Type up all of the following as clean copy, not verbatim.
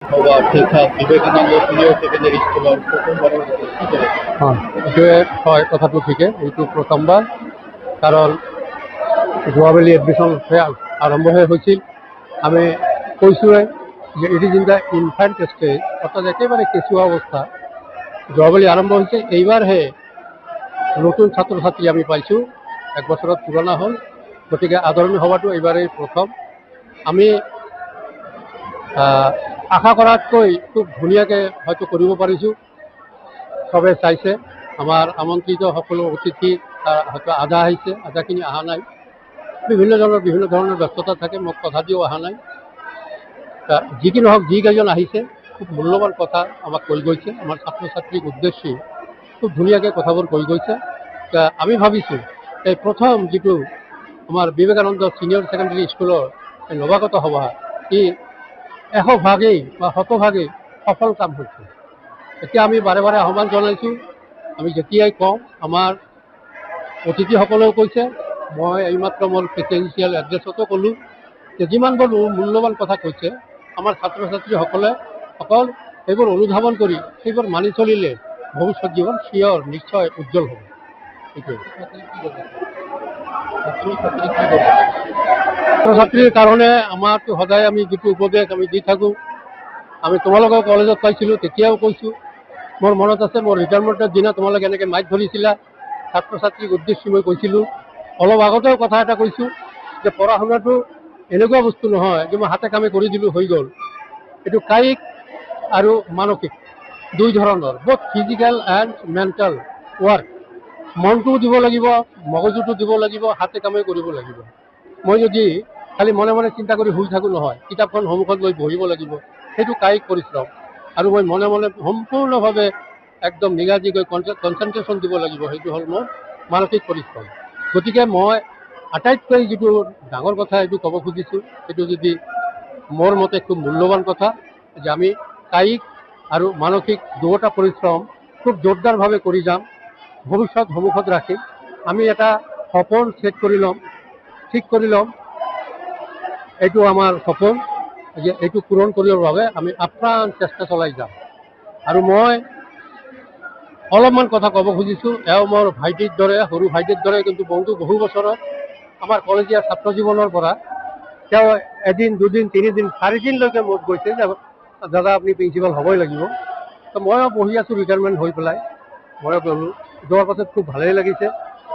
Vivekananda senior secondary স্কুলৰ প্ৰথমবাৰৰ কি ক'ব? এইটোৱে হয়, কথাটো ঠিকে। এইটো প্ৰথমবাৰ, কাৰণ যোৱাবেলি এডমিশ্যন আৰম্ভহে হৈছিল। আমি কৈছোঁৱে যে it is in the infant stage, অৰ্থাৎ একেবাৰে কেঁচুৱা অৱস্থা। যোৱাবেলি আৰম্ভ হৈছে, এইবাৰহে নতুন ছাত্ৰ ছাত্ৰী আমি পাইছোঁ। এক বছৰত পুৰণা হ'ল, গতিকে আদৰণি সভাটো এইবাৰেই প্ৰথম। আমি আশা কৰাতকৈ খুব ধুনীয়াকৈ হয়তো কৰিব পাৰিছোঁ। চবে চাইছে, আমাৰ আমন্ত্ৰিত সকলো অতিথি হয়তো আধা আহিছে, আধাখিনি অহা নাই। বিভিন্ন ধৰণৰ ব্যস্ততা থাকে, মোক কথা দিও অহা নাই। যি কি নহওক, যিকেইজন আহিছে খুব মূল্যৱান কথা আমাক কৈ গৈছে। আমাৰ ছাত্ৰ ছাত্ৰীক উদ্দেশ্যি খুব ধুনীয়াকৈ কথাবোৰ কৈ গৈছে। আমি ভাবিছোঁ এই প্ৰথম যিটো আমাৰ বিবেকানন্দ ছিনিয়ৰ ছেকেণ্ডেৰী স্কুলৰ এই নৱাগত সভা, ই 100% বা 100% সফল কাম হৈছে। এতিয়া আমি বাৰে বাৰে আহ্বান জনাইছোঁ, আমি যেতিয়াই কওঁ, আমাৰ অতিথিসকলেও কৈছে, মই এইমাত্ৰ মোৰ প্ৰেচিডেঞ্চিয়েল এড্ৰেছতো ক'লোঁ যে যিমানবোৰ মূল্যৱান কথা কৈছে, আমাৰ ছাত্ৰ ছাত্ৰীসকলে অকল সেইবোৰ অনুধাৱন কৰি সেইবোৰ মানি চলিলে ভৱিষ্যত জীৱন নিশ্চয় উজ্জ্বল হ'ব। ছাত্ৰ ছাত্ৰীৰ কাৰণে আমাৰতো সদায় আমি যিটো উপদেশ আমি দি থাকোঁ, আমি তোমালোকৰ কলেজত পাইছিলোঁ, তেতিয়াও কৈছোঁ। মোৰ মনত আছে, মোৰ ৰিটায়াৰমেণ্টৰ দিনা তোমালোকে এনেকৈ মাইক ধৰিছিলা, ছাত্ৰ ছাত্ৰীক উদ্দেশ্যি মই কৈছিলোঁ। অলপ আগতেও কথা এটা কৈছোঁ যে পঢ়া শুনাটো এনেকুৱা বস্তু নহয় যে মই হাতে কামে কৰি দিলোঁ হৈ গ'ল। এইটো কায়িক আৰু মানসিক দুই ধৰণৰ, both physical and mental work. মনটোও দিব লাগিব, মগজুটো দিব লাগিব, হাতে কামে কৰিব লাগিব। মই যদি খালি মনে মনে চিন্তা কৰি শুই থাকোঁ নহয়, কিতাপখন সন্মুখত লৈ বহিব লাগিব, সেইটো কায়িক পৰিশ্ৰম। আৰু মই মনে মনে সম্পূৰ্ণভাৱে একদম নিগাজিকৈ কনচেনট্ৰেশ্যন দিব লাগিব, সেইটো হ'ল মোৰ মানসিক পৰিশ্ৰম। গতিকে মই আটাইতকৈ যিটো ডাঙৰ কথা এইটো ক'ব খুজিছোঁ, সেইটো যদি মোৰ মতে খুব মূল্যৱান কথা, যে আমি কায়িক আৰু মানসিক দুয়োটা পৰিশ্ৰম খুব জোৰদাৰভাৱে কৰি যাম। ভৱিষ্যত সন্মুখত ৰাখি আমি এটা সপোন ঠিক কৰি ল'ম। এইটো আমাৰ সপোন, যে এইটো পূৰণ কৰিবৰ বাবে আমি আপ্ৰাণ চেষ্টা চলাই যাম। আৰু মই অলপমান কথা ক'ব খুজিছোঁ, এওঁ মোৰ ভাইটিৰ দৰে, সৰু ভাইটিৰ দৰে, কিন্তু বহু বছৰত আমাৰ কলেজীয়া ছাত্ৰ জীৱনৰ পৰা তেওঁ এদিন, দুদিন, তিনিদিন, 4 দিনলৈকে মোক কৈছে যে দাদা আপুনি প্ৰিন্সিপাল হ'বই লাগিব। তো ময়ো বহি আছোঁ ৰিটায়াৰমেণ্ট হৈ পেলাই, ময়ো গ'লোঁ। যোৱাৰ পাছত খুব ভালেই লাগিছে,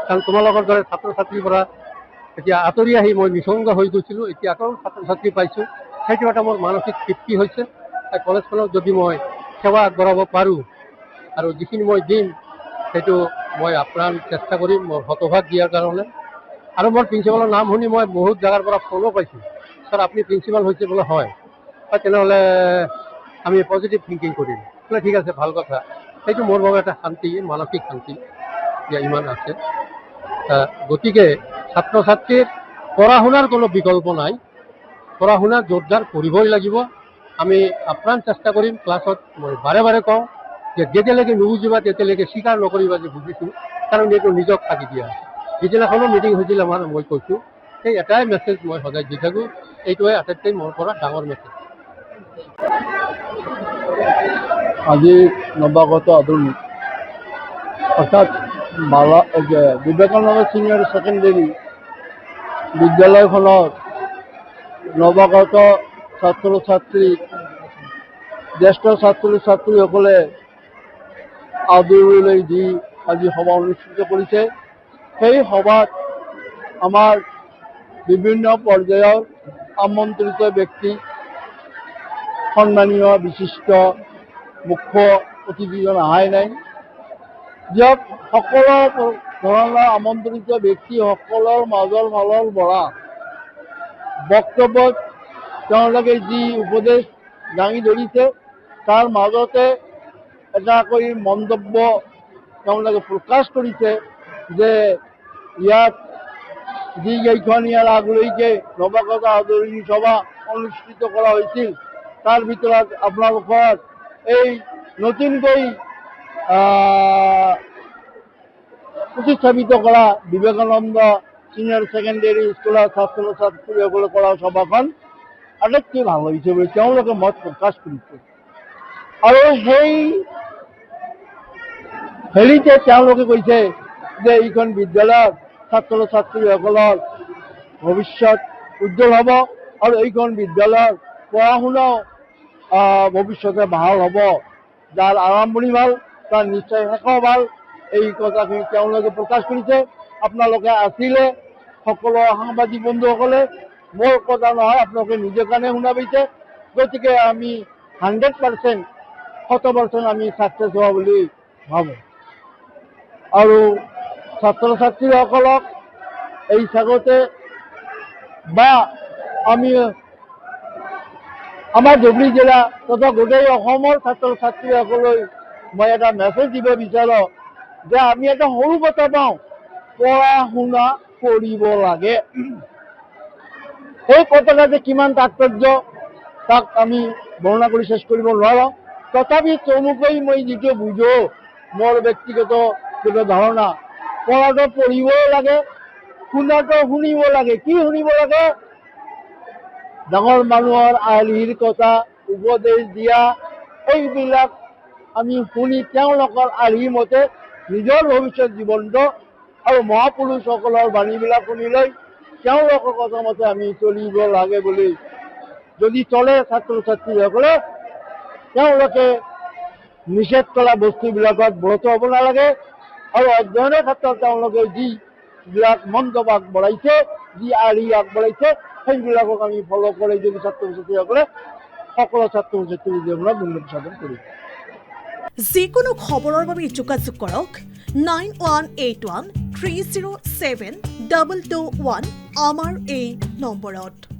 কাৰণ তোমালোকৰ দৰে ছাত্ৰ ছাত্ৰীৰ পৰা এতিয়া আঁতৰি আহি মই নিঃসংগ হৈ গৈছিলোঁ, এতিয়া আকৌ ছাত্ৰ ছাত্ৰী পাইছোঁ, সেইটো এটা মোৰ মানসিক তৃপ্তি হৈছে। কলেজখনক যদি মই সেৱা আগবঢ়াব পাৰোঁ আৰু যিখিনি মই দিম, সেইটো মই আপ্ৰাণ চেষ্টা কৰিম মোৰ শতভাগ দিয়াৰ কাৰণে। আৰু মোৰ প্ৰিন্সিপালৰ নাম শুনি মই বহুত জেগাৰ পৰা ফোনো পাইছোঁ, ছাৰ আপুনি প্ৰিন্সিপাল হৈছে বোলে? হয়, তেনেহ'লে আমি পজিটিভ থিংকিং কৰিম। বোলে ঠিক আছে, ভাল কথা। সেইটো মোৰ বাবে এটা শান্তি, মানসিক শান্তি যে ইমান আছে। গতিকে ছাত্ৰ ছাত্ৰীৰ পঢ়া শুনাৰ কোনো বিকল্প নাই, পঢ়া শুনা জোৰদাৰ কৰিবই লাগিব। আমি আপ্ৰাণ চেষ্টা কৰিম। ক্লাছত মই বাৰে বাৰে কওঁ যে যেতিয়ালৈকে নুবুজিবা তেতিয়ালৈকে স্বীকাৰ নকৰিবা যে বুজিছোঁ, কাৰণ এইটো নিজক থাকি দিয়া। যিদিনাখনো মিটিং হৈছিল আমাৰ, মই কৈছোঁ সেই এটাই মেছেজ মই সদায় দি থাকোঁ, এইটোৱে আটাইতকৈ মোৰ পৰা ডাঙৰ মেছেজ। আজি নৱাগত আদৰণি, অৰ্থাৎ বিবেকানন্দ ছিনিয়ৰ ছেকেণ্ডেৰী বিদ্যালয়খনৰ নৱাগত ছাত্ৰ ছাত্ৰী, জ্যেষ্ঠ ছাত্ৰ ছাত্ৰীসকলে আদৰণি দি আজি সভা অনুষ্ঠিত কৰিছে। সেই সভাত আমাৰ বিভিন্ন পৰ্যায়ৰ আমন্ত্ৰিত ব্যক্তি, সন্মানীয় বিশিষ্ট মুখ্য অতিথিজন অহাই নাই। য'ত সকলো ধৰণৰ আমন্ত্ৰিত ব্যক্তিসকলৰ মাজৰ ফালৰ পৰা বক্তব্যত তেওঁলোকে যি উপদেশ দাঙি ধৰিছে, তাৰ মাজতে এটাকৈ মন্তব্য তেওঁলোকে প্ৰকাশ কৰিছে যে ইয়াত যিকেইখন ইয়াৰ আগলৈকে নৱাগত আদৰণি সভা অনুষ্ঠিত কৰা হৈছিল, তাৰ ভিতৰত আপোনালোকৰ এই নতুনকৈ প্ৰতিস্থাপিত কৰা বিবেকানন্দ ছিনিয়ৰ ছেকেণ্ডেৰী স্কুলৰ ছাত্ৰ ছাত্ৰীসকলে কৰা সভাখন আটাইতকৈ ভাল হৈছে বুলি তেওঁলোকে মত প্ৰকাশ কৰিছে। আৰু সেই হেৰিতে তেওঁলোকে কৈছে যে এইখন বিদ্যালয়ত ছাত্ৰ ছাত্ৰীসকলৰ ভৱিষ্যত উজ্জ্বল হ'ব আৰু এইখন বিদ্যালয়ৰ পঢ়া শুনাও ভৱিষ্যতে ভাল হ'ব। যাৰ আৰম্ভণি ভাল তাৰ নিশ্চয় শেষও ভাল, এই কথাখিনি তেওঁলোকে প্ৰকাশ কৰিছে। আপোনালোকে আছিলে সকলো সাংবাদিক বন্ধুসকলে, মোৰ কথা নহয়, আপোনালোকে নিজৰ কাৰণে শুনা পাইছে। গতিকে আমি 100% 100% আমি ছাকচেছ হোৱা বুলি ভাবোঁ। আৰু ছাত্ৰ ছাত্ৰীসকলক এই চাগতে বা আমি আমাৰ ধুবুৰী জিলা তথা গোটেই অসমৰ ছাত্ৰ ছাত্ৰীসকললৈ মই এটা মেছেজ দিব বিচাৰোঁ যে আমি এটা সৰু কথা পাওঁ, পঢ়া শুনা কৰিব লাগে। এই কথাটা যে কিমান তাৎপৰ্য তাক আমি বৰ্ণনা কৰি শেষ কৰিব নোৱাৰোঁ। তথাপি চমুকৈ মই যিটো বুজো, মোৰ ব্যক্তিগত ধাৰণা, পঢ়াটো পঢ়িবও লাগে, শুনাটো শুনিব লাগে। কি শুনিব লাগে? ডাঙৰ মানুহৰ আৰ্হিৰ কথা, উপদেশ দিয়া, এইবিলাক আমি শুনি তেওঁলোকৰ আৰ্হি মতে নিজৰ ভৱিষ্যত জীৱনটো আৰু মহাপুৰুষসকলৰ বাণীবিলাক শুনি লৈ তেওঁলোকৰ কথা মতে আমি চলিব লাগে বুলি যদি চলে ছাত্ৰ ছাত্ৰীসকলে, তেওঁলোকে নিষেধ কৰা বস্তুবিলাকত ব্ৰত হ'ব নালাগে। আৰু অধ্যয়নৰ ক্ষেত্ৰত তেওঁলোকে যিবিলাক মন্তব্য আগবঢ়াইছে, যি আৰ্হি আগবঢ়াইছে, সেইবিলাকক আমি ফল' কৰি যদি ছাত্ৰ ছাত্ৰীসকলে সকলো ছাত্ৰ ছাত্ৰীৰ জীৱনত উন্নতি সাধন কৰিব। যিকোনো খবৰৰ বাবে যোগাযোগ কৰক 9181 307 221 আমাৰ এই নম্বৰত।